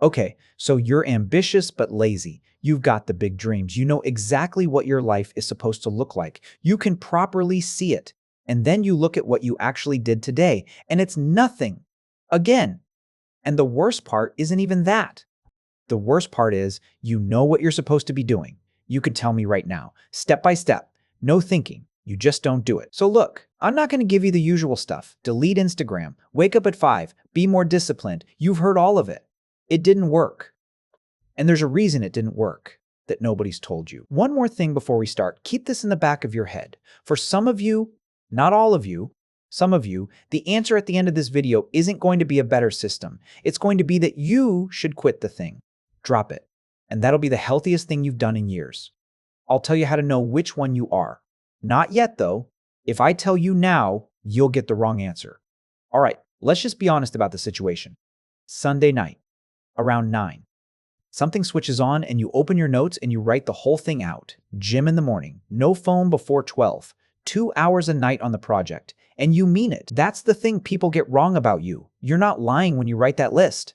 Okay, so you're ambitious but lazy. You've got the big dreams. You know exactly what your life is supposed to look like. You can properly see it. And then you look at what you actually did today, and it's nothing. Again. And the worst part isn't even that. The worst part is you know what you're supposed to be doing. You could tell me right now, step by step, no thinking. You just don't do it. So look, I'm not going to give you the usual stuff. Delete Instagram, wake up at 5, be more disciplined. You've heard all of it. It didn't work. And there's a reason it didn't work that nobody's told you. One more thing before we start, keep this in the back of your head. For some of you, not all of you, some of you, the answer at the end of this video isn't going to be a better system. It's going to be that you should quit the thing. Drop it. And that'll be the healthiest thing you've done in years. I'll tell you how to know which one you are. Not yet, though. If I tell you now, you'll get the wrong answer. All right, let's just be honest about the situation. Sunday night, around 9. Something switches on and you open your notes and you write the whole thing out. Gym in the morning, no phone before 12, 2 hours a night on the project. And you mean it. That's the thing people get wrong about you. You're not lying when you write that list.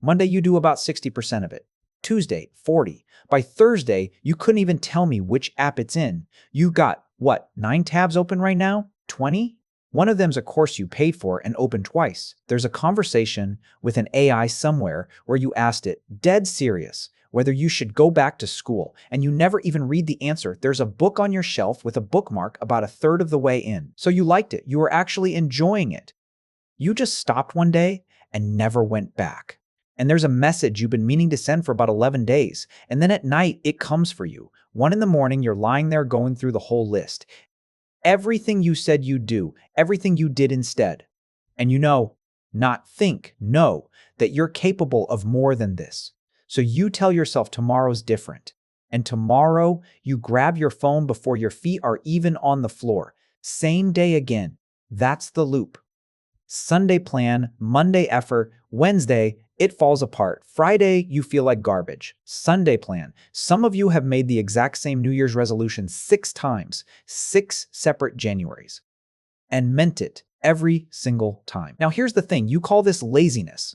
Monday, you do about 60% of it. Tuesday, 40. By Thursday, you couldn't even tell me which app it's in. You got, what, 9 tabs open right now? 20? One of them's a course you paid for and opened twice. There's a conversation with an AI somewhere where you asked it, dead serious, whether you should go back to school, and you never even read the answer. There's a book on your shelf with a bookmark about 1/3 of the way in. So you liked it. You were actually enjoying it. You just stopped one day and never went back. And there's a message you've been meaning to send for about 11 days. And then at night, it comes for you. 1 in the morning, you're lying there going through the whole list. Everything you said you'd do, everything you did instead. And you know, not think, know that you're capable of more than this. So you tell yourself tomorrow's different. And tomorrow, you grab your phone before your feet are even on the floor. Same day again. That's the loop. Sunday plan, Monday effort, Wednesday, it falls apart. Friday, you feel like garbage. Sunday plan. Some of you have made the exact same New Year's resolution 6 times, 6 separate Januaries, and meant it every single time. Now, here's the thing. You call this laziness.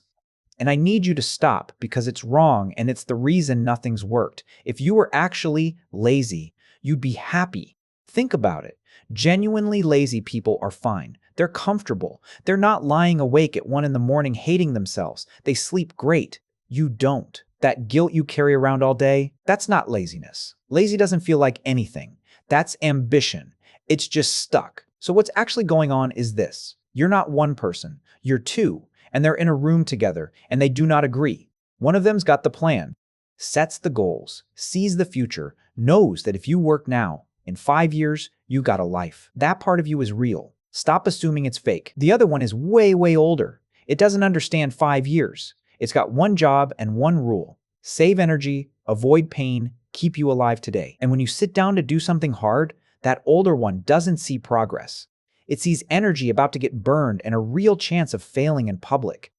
And I need you to stop because it's wrong and it's the reason nothing's worked. If you were actually lazy, you'd be happy. Think about it. Genuinely lazy people are fine. They're comfortable. They're not lying awake at 1 in the morning hating themselves. They sleep great. You don't. That guilt you carry around all day, that's not laziness. Lazy doesn't feel like anything. That's ambition. It's just stuck. So what's actually going on is this. You're not one person. You're 2. And they're in a room together, and they do not agree. One of them's got the plan, sets the goals, sees the future, knows that if you work now, in 5 years, you got a life. That part of you is real. Stop assuming it's fake. The other one is way, way older. It doesn't understand 5 years. It's got one job and one rule. Save energy, avoid pain, keep you alive today. And when you sit down to do something hard, that older one doesn't see progress. It sees energy about to get burned and a real chance of failing in public.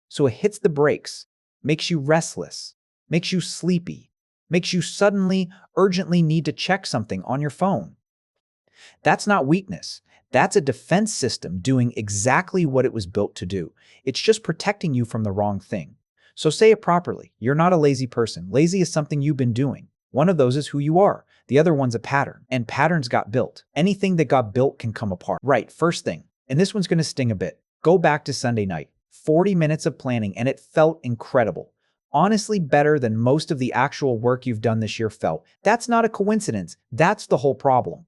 So it hits the brakes, makes you restless, makes you sleepy, makes you suddenly, urgently need to check something on your phone. That's not weakness. That's a defense system doing exactly what it was built to do. It's just protecting you from the wrong thing. So say it properly. You're not a lazy person. Lazy is something you've been doing. One of those is who you are. The other one's a pattern. And patterns got built. Anything that got built can come apart. Right, first thing. And this one's going to sting a bit. Go back to Sunday night. 40 minutes of planning, and it felt incredible. Honestly, better than most of the actual work you've done this year felt. That's not a coincidence. That's the whole problem.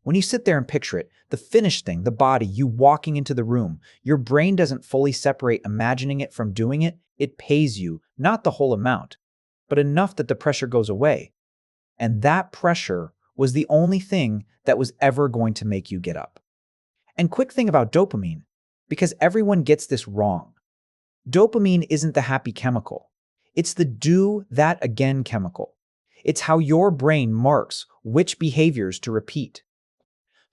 When you sit there and picture it, the finished thing, the body, you walking into the room, your brain doesn't fully separate imagining it from doing it. It pays you, not the whole amount, but enough that the pressure goes away. And that pressure was the only thing that was ever going to make you get up. And quick thing about dopamine, because everyone gets this wrong. Dopamine isn't the happy chemical. It's the do that again chemical. It's how your brain marks which behaviors to repeat.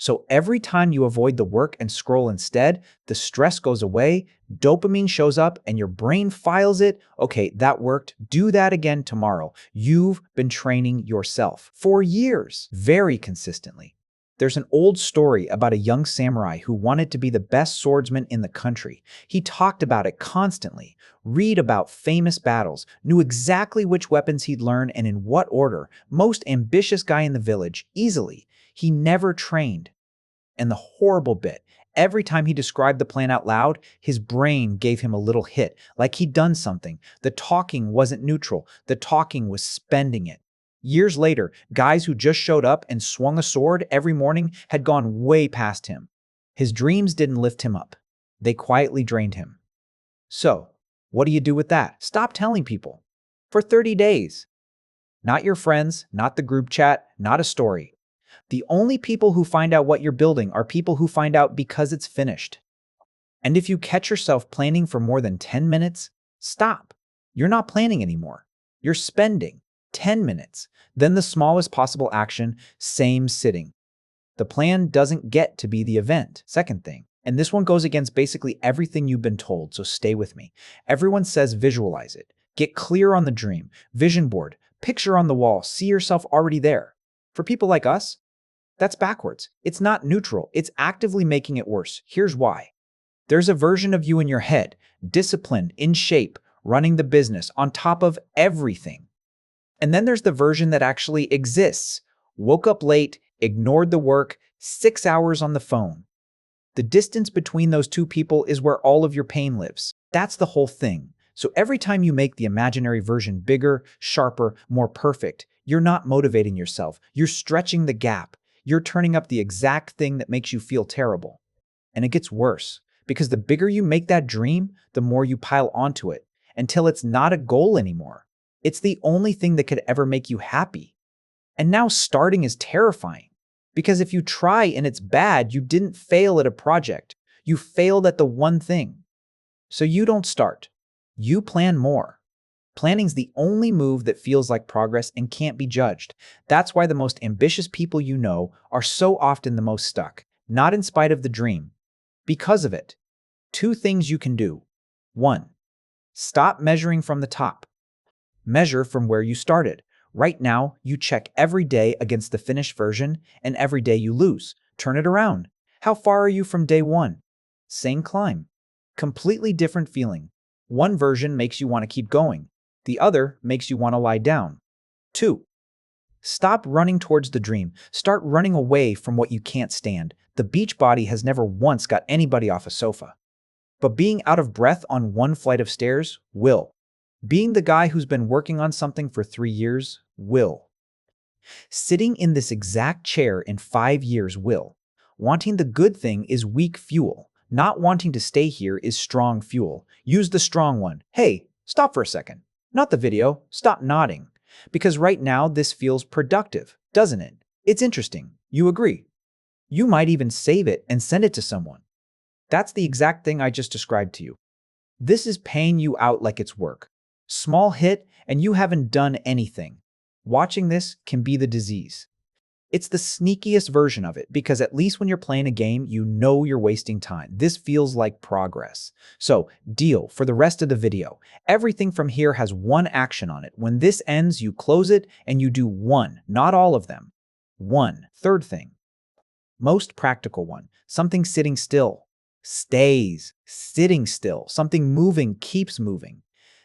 So every time you avoid the work and scroll instead, the stress goes away, dopamine shows up, and your brain files it. Okay, that worked. Do that again tomorrow. You've been training yourself for years, very consistently. There's an old story about a young samurai who wanted to be the best swordsman in the country. He talked about it constantly, read about famous battles, knew exactly which weapons he'd learn and in what order. Most ambitious guy in the village, easily. He never trained. And the horrible bit, every time he described the plan out loud, his brain gave him a little hit, like he'd done something. The talking wasn't neutral. The talking was spending it. Years later, guys who just showed up and swung a sword every morning had gone way past him. His dreams didn't lift him up. They quietly drained him. So, what do you do with that? Stop telling people. For 30 days. Not your friends, not the group chat, not a story. The only people who find out what you're building are people who find out because it's finished. And if you catch yourself planning for more than 10 minutes, stop. You're not planning anymore. You're spending 10 minutes. Then the smallest possible action, same sitting. The plan doesn't get to be the event. Second thing, and this one goes against basically everything you've been told, so stay with me. Everyone says visualize it. Get clear on the dream. Vision board. Picture on the wall. See yourself already there. For people like us, that's backwards. It's not neutral. It's actively making it worse. Here's why. There's a version of you in your head, disciplined, in shape, running the business, on top of everything. And then there's the version that actually exists. Woke up late, ignored the work, 6 hours on the phone. The distance between those two people is where all of your pain lives. That's the whole thing. So every time you make the imaginary version bigger, sharper, more perfect, you're not motivating yourself. You're stretching the gap. You're turning up the exact thing that makes you feel terrible. And it gets worse, because the bigger you make that dream, the more you pile onto it, until it's not a goal anymore. It's the only thing that could ever make you happy. And now starting is terrifying, because if you try and it's bad, you didn't fail at a project. You failed at the one thing. So you don't start. You plan more. Planning's the only move that feels like progress and can't be judged. That's why the most ambitious people you know are so often the most stuck, not in spite of the dream. Because of it. 2 things you can do. 1. Stop measuring from the top. Measure from where you started. Right now, you check every day against the finished version, and every day you lose. Turn it around. How far are you from day 1? Same climb. Completely different feeling. One version makes you want to keep going. The other makes you want to lie down. 2. Stop running towards the dream. Start running away from what you can't stand. The beach body has never once got anybody off a sofa. But being out of breath on one flight of stairs will. Being the guy who's been working on something for 3 years will. Sitting in this exact chair in 5 years will. Wanting the good thing is weak fuel. Not wanting to stay here is strong fuel. Use the strong one. Hey, stop for a second. Not the video. Stop nodding. Because right now this feels productive, doesn't it? It's interesting. You agree. You might even save it and send it to someone. That's the exact thing I just described to you. This is paying you out like it's work. Small hit, and you haven't done anything. Watching this can be the disease. It's the sneakiest version of it, because at least when you're playing a game, you know you're wasting time. This feels like progress. So, deal for the rest of the video. Everything from here has one action on it. When this ends, you close it, and you do one, not all of them. 1. Third thing. Most practical one. Something sitting still. Stays. Sitting still. Something moving keeps moving.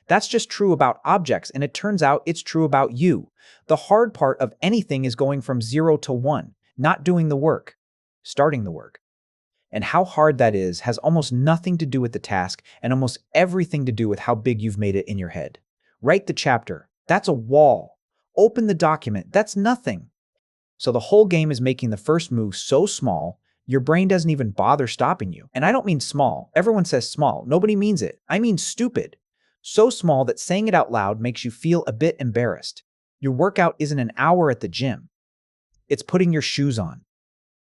That's just true about objects, and it turns out it's true about you. The hard part of anything is going from 0 to 1, not doing the work, starting the work. And how hard that is has almost nothing to do with the task and almost everything to do with how big you've made it in your head. Write the chapter. That's a wall. Open the document. That's nothing. So the whole game is making the first move so small, your brain doesn't even bother stopping you. And I don't mean small. Everyone says small. Nobody means it. I mean stupid. So small that saying it out loud makes you feel a bit embarrassed. Your workout isn't an hour at the gym. It's putting your shoes on.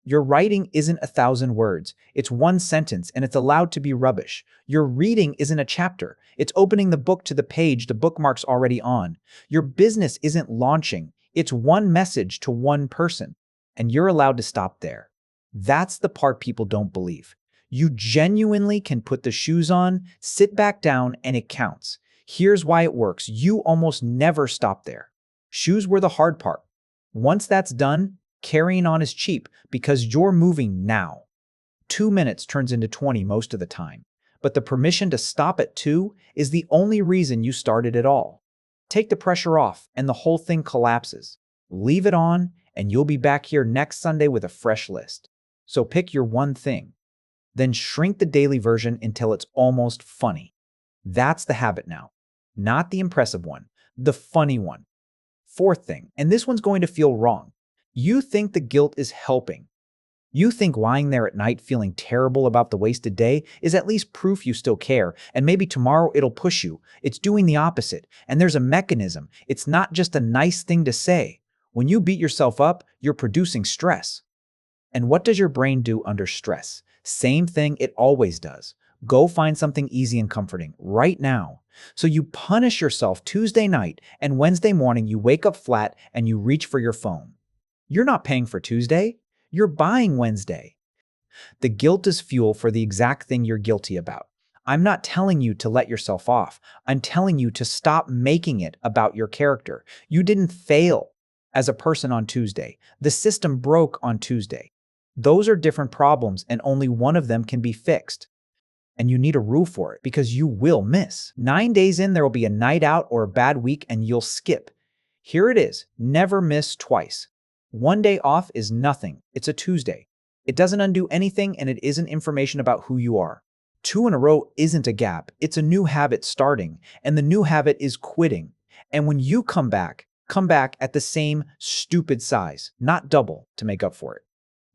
Your writing isn't 1,000 words. It's 1 sentence, and it's allowed to be rubbish. Your reading isn't a chapter. It's opening the book to the page the bookmark's already on. Your business isn't launching. It's 1 message to 1 person, and you're allowed to stop there. That's the part people don't believe. You genuinely can put the shoes on, sit back down, and it counts. Here's why it works. You almost never stop there. Shoes were the hard part. Once that's done, Carrying on is cheap because you're moving now. 2 minutes turns into 20 most of the time, but the permission to stop at 2 is the only reason you started at all. Take the pressure off and the whole thing collapses. Leave it on and you'll be back here next Sunday with a fresh list. So pick your one thing. Then shrink the daily version until it's almost funny. That's the habit now. Not the impressive one, the funny one. Fourth thing, and this one's going to feel wrong. You think the guilt is helping. You think lying there at night feeling terrible about the wasted day is at least proof you still care, and maybe tomorrow it'll push you. It's doing the opposite, and there's a mechanism. It's not just a nice thing to say. When you beat yourself up, you're producing stress. And what does your brain do under stress? Same thing it always does. Go find something easy and comforting right now. So you punish yourself Tuesday night, and Wednesday morning you wake up flat and you reach for your phone. You're not paying for Tuesday. You're buying Wednesday. The guilt is fuel for the exact thing you're guilty about. I'm not telling you to let yourself off. I'm telling you to stop making it about your character. You didn't fail as a person on Tuesday. The system broke on Tuesday. Those are different problems, and only one of them can be fixed. And you need a rule for it because you will miss. 9 days in, there will be a night out or a bad week and you'll skip. Here it is. Never miss twice. 1 day off is nothing. It's a Tuesday. It doesn't undo anything and it isn't information about who you are. 2 in a row isn't a gap. It's a new habit starting, and the new habit is quitting. And when you come back at the same stupid size, not double to make up for it.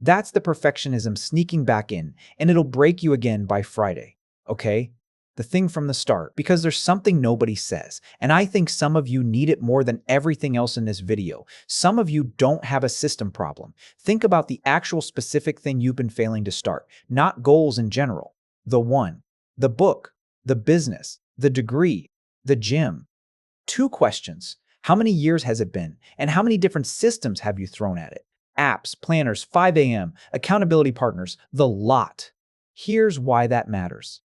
That's the perfectionism sneaking back in, and it'll break you again by Friday, okay? The thing from the start, because there's something nobody says, and I think some of you need it more than everything else in this video. Some of you don't have a system problem. Think about the actual specific thing you've been failing to start, not goals in general. The one, the book, the business, the degree, the gym. 2 questions. How many years has it been, and how many different systems have you thrown at it? Apps, planners, 5 a.m., accountability partners, the lot. Here's why that matters.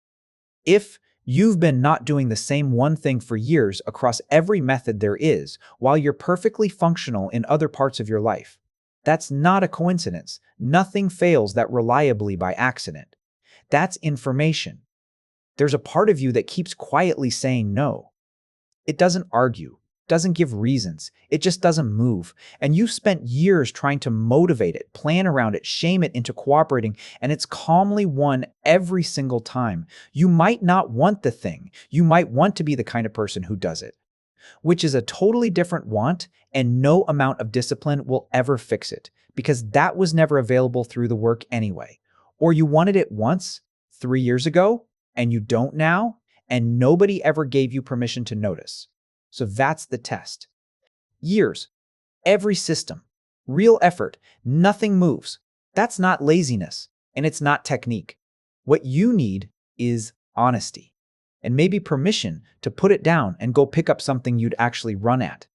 If you've been not doing the same one thing for years across every method there is, while you're perfectly functional in other parts of your life, that's not a coincidence. Nothing fails that reliably by accident. That's information. There's a part of you that keeps quietly saying no. It doesn't argue. Doesn't give reasons. It just doesn't move. And you've spent years trying to motivate it, plan around it, shame it into cooperating, and it's calmly won every single time. You might not want the thing. You might want to be the kind of person who does it, which is a totally different want, and no amount of discipline will ever fix it, because that was never available through the work anyway. Or you wanted it once, 3 years ago, and you don't now, and nobody ever gave you permission to notice. So that's the test. Years, every system, real effort, nothing moves. That's not laziness, and it's not technique. What you need is honesty, and maybe permission to put it down and go pick up something you'd actually run at.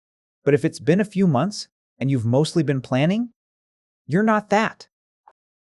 But if it's been a few months and you've mostly been planning, you're not that.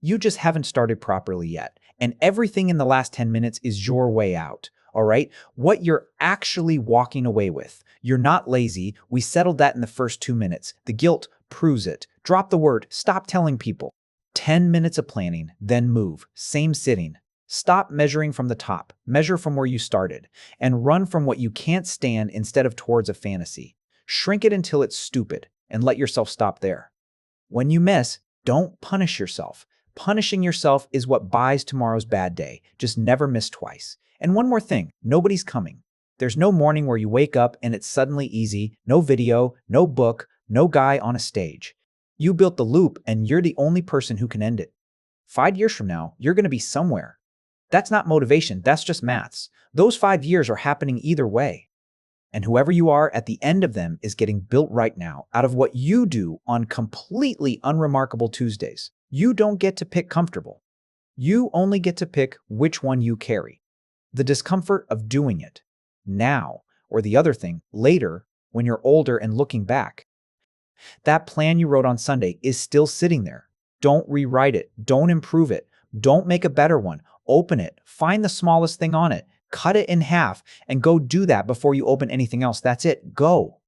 You just haven't started properly yet, and everything in the last 10 minutes is your way out. All right? What you're actually walking away with. You're not lazy. We settled that in the first 2 minutes. The guilt proves it. Drop the word. Stop telling people. 10 minutes of planning, then move. Same sitting. Stop measuring from the top. Measure from where you started. And run from what you can't stand instead of towards a fantasy. Shrink it until it's stupid, and let yourself stop there. When you miss, don't punish yourself. Punishing yourself is what buys tomorrow's bad day. Just never miss twice. And one more thing, nobody's coming. There's no morning where you wake up and it's suddenly easy, no video, no book, no guy on a stage. You built the loop and you're the only person who can end it. 5 years from now, you're going to be somewhere. That's not motivation, that's just maths. Those 5 years are happening either way. And whoever you are at the end of them is getting built right now out of what you do on completely unremarkable Tuesdays. You don't get to pick comfortable. You only get to pick which one you carry. The discomfort of doing it now, or the other thing later when you're older and looking back. That plan you wrote on Sunday is still sitting there. Don't rewrite it. Don't improve it. Don't make a better one. Open it. Find the smallest thing on it. Cut it in half and go do that before you open anything else. That's it. Go.